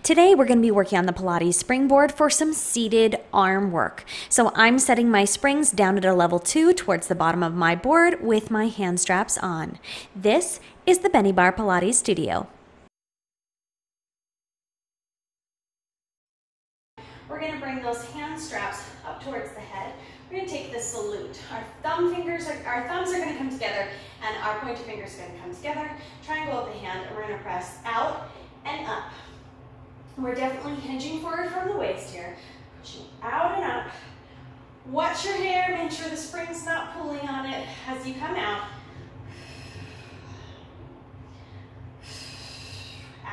Today we're going to be working on the Pilates Springboard for some seated arm work. So I'm setting my springs down at a level 2 towards the bottom of my board with my hand straps on. This is the Benniebar Pilates studio. We're going to bring those hand straps up towards the head. We're going to take the salute. Our thumbs are going to come together and our pointer fingers are going to come together. Triangle of the hand, and we're going to press out and up. We're definitely hinging forward from the waist here. Pushing out and up. Watch your hair, make sure the spring's not pulling on it as you come out.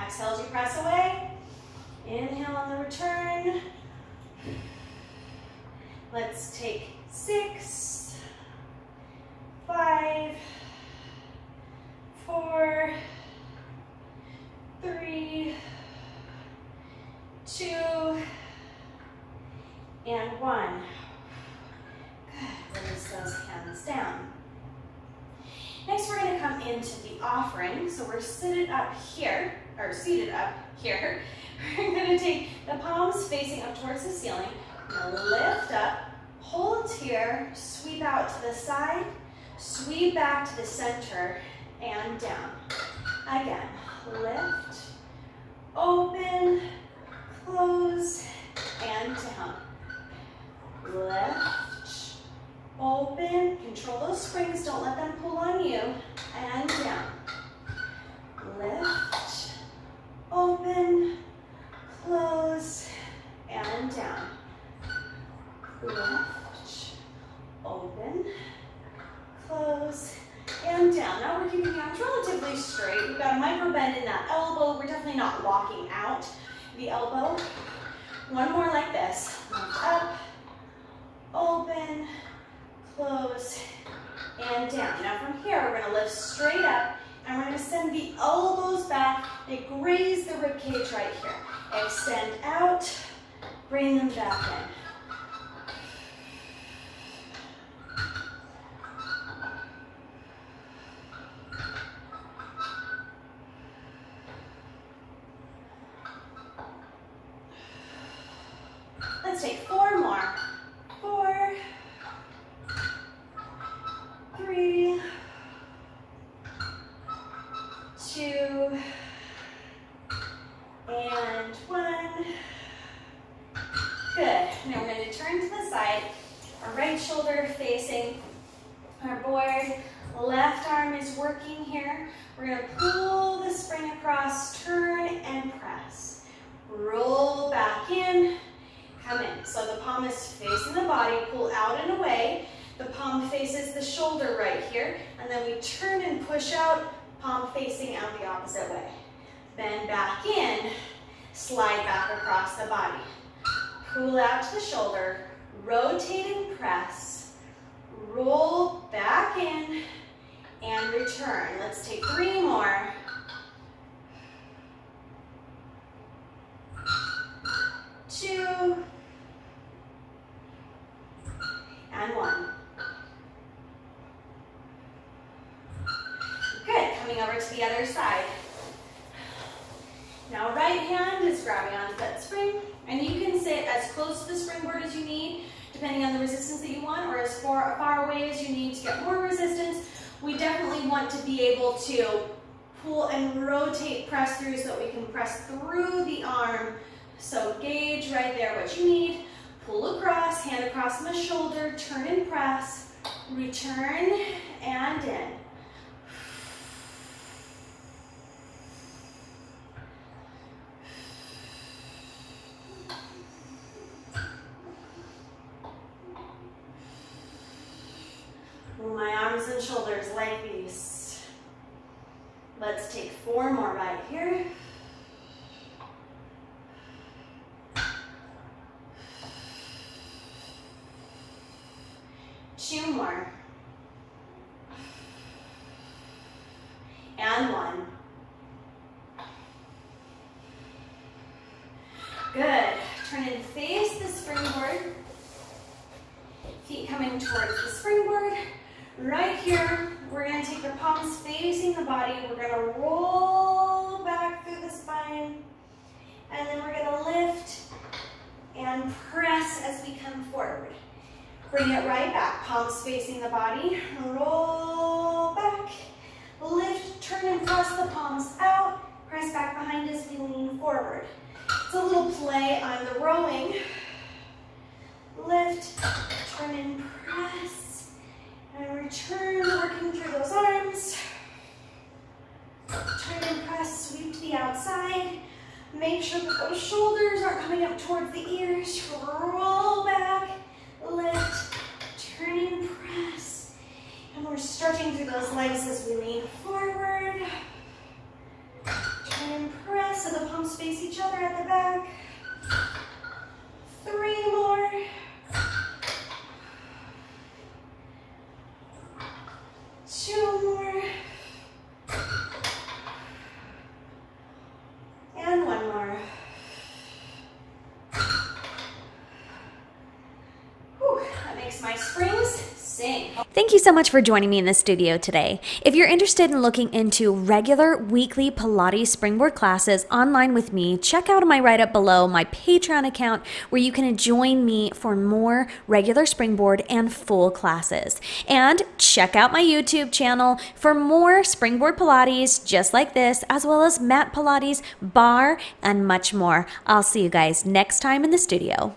Exhale as you press away. Inhale on the return. Let's take 6, 5, 4, 3, 2, and 1. Good. Release those hands down. Next, we're going to come into the offering. So we're seated up here. We're going to take the palms facing up towards the ceiling. We're going to lift up, hold here, sweep out to the side, sweep back to the center, and down. Again, lift, open, close, and down. Lift, open, control those springs, don't let them pull on you, and down. Lift, open, close, and down. Lift, open, close, and down. Now we're keeping the arms relatively straight. We've got a micro bend in that elbow. We're definitely not locking out the elbow. One more like this. Lift up, open, close, and down. Now from here, we're going to lift straight up, and we're going to send the elbows back. They graze the rib cage right here. Extend out, bring them back in. Let's take 4 more. 4, 3, 2, and 1. Good. Now we're going to turn to the side. Our right shoulder facing our board. Left arm is working here. We're going to pull the spring across, turn and press. Roll back in. Come in. So the palm is facing the body, pull out and away. The palm faces the shoulder right here. And then we turn and push out, palm facing out the opposite way. Bend back in, slide back across the body. Pull out to the shoulder, rotate and press. Roll back in and return. Let's take 3 more. 2, and 1. Good, coming over to the other side. Now right hand is grabbing onto that spring, and you can sit as close to the springboard as you need, depending on the resistance that you want, or as far away as you need to get more resistance. We definitely want to be able to pull and rotate, press through so that we can press through the arm. So gauge right there what you need. Pull across, hand across my shoulder, turn and press, return and in. Move my arms and shoulders like these. Let's take 4 more right here. 2 more. And 1. Good. Turn and face the springboard. Feet coming towards the springboard. Right here, we're going to take the palms facing the body. We're going to roll back through the spine. And then Bring it right back, palms facing the body. Roll back, lift, turn and press the palms out. Press back behind as we lean forward. It's a little play on the rowing. Lift, turn and press, and return, working through those arms. Turn and press, sweep to the outside. Make sure that those shoulders aren't coming up towards the ears. Roll back, lift, turn and press. And we're stretching through those legs as we lean forward. Turn and press so the palms face each other at the back. 3 more. 2 more. And 1 more. Whew, that makes my springs sing. Thank you so much for joining me in the studio today. If you're interested in looking into regular weekly Pilates Springboard classes online with me, check out my write-up below, my Patreon account, where you can join me for more regular Springboard and full classes. And check out my YouTube channel for more Springboard Pilates just like this, as well as Mat Pilates, Barre, and much more. I'll see you guys next time in the studio.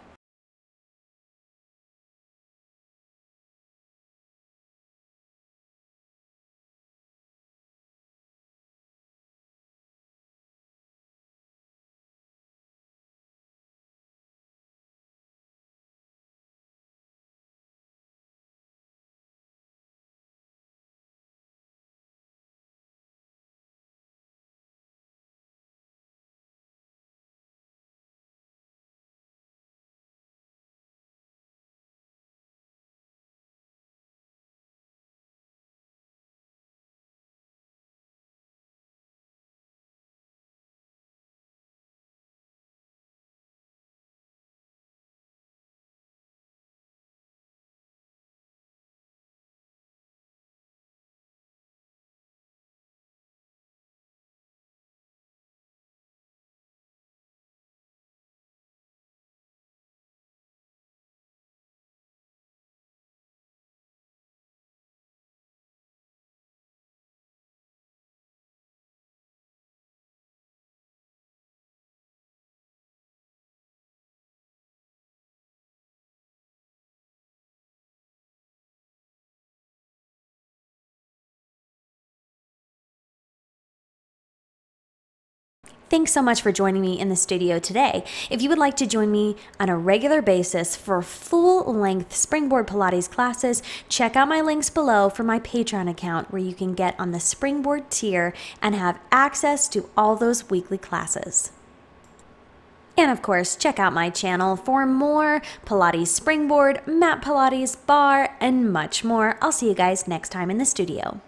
Thanks so much for joining me in the studio today. If you would like to join me on a regular basis for full-length Springboard Pilates classes, check out my links below for my Patreon account where you can get on the Springboard tier and have access to all those weekly classes. And of course, check out my channel for more Pilates Springboard, Mat Pilates, Barre, and much more. I'll see you guys next time in the studio.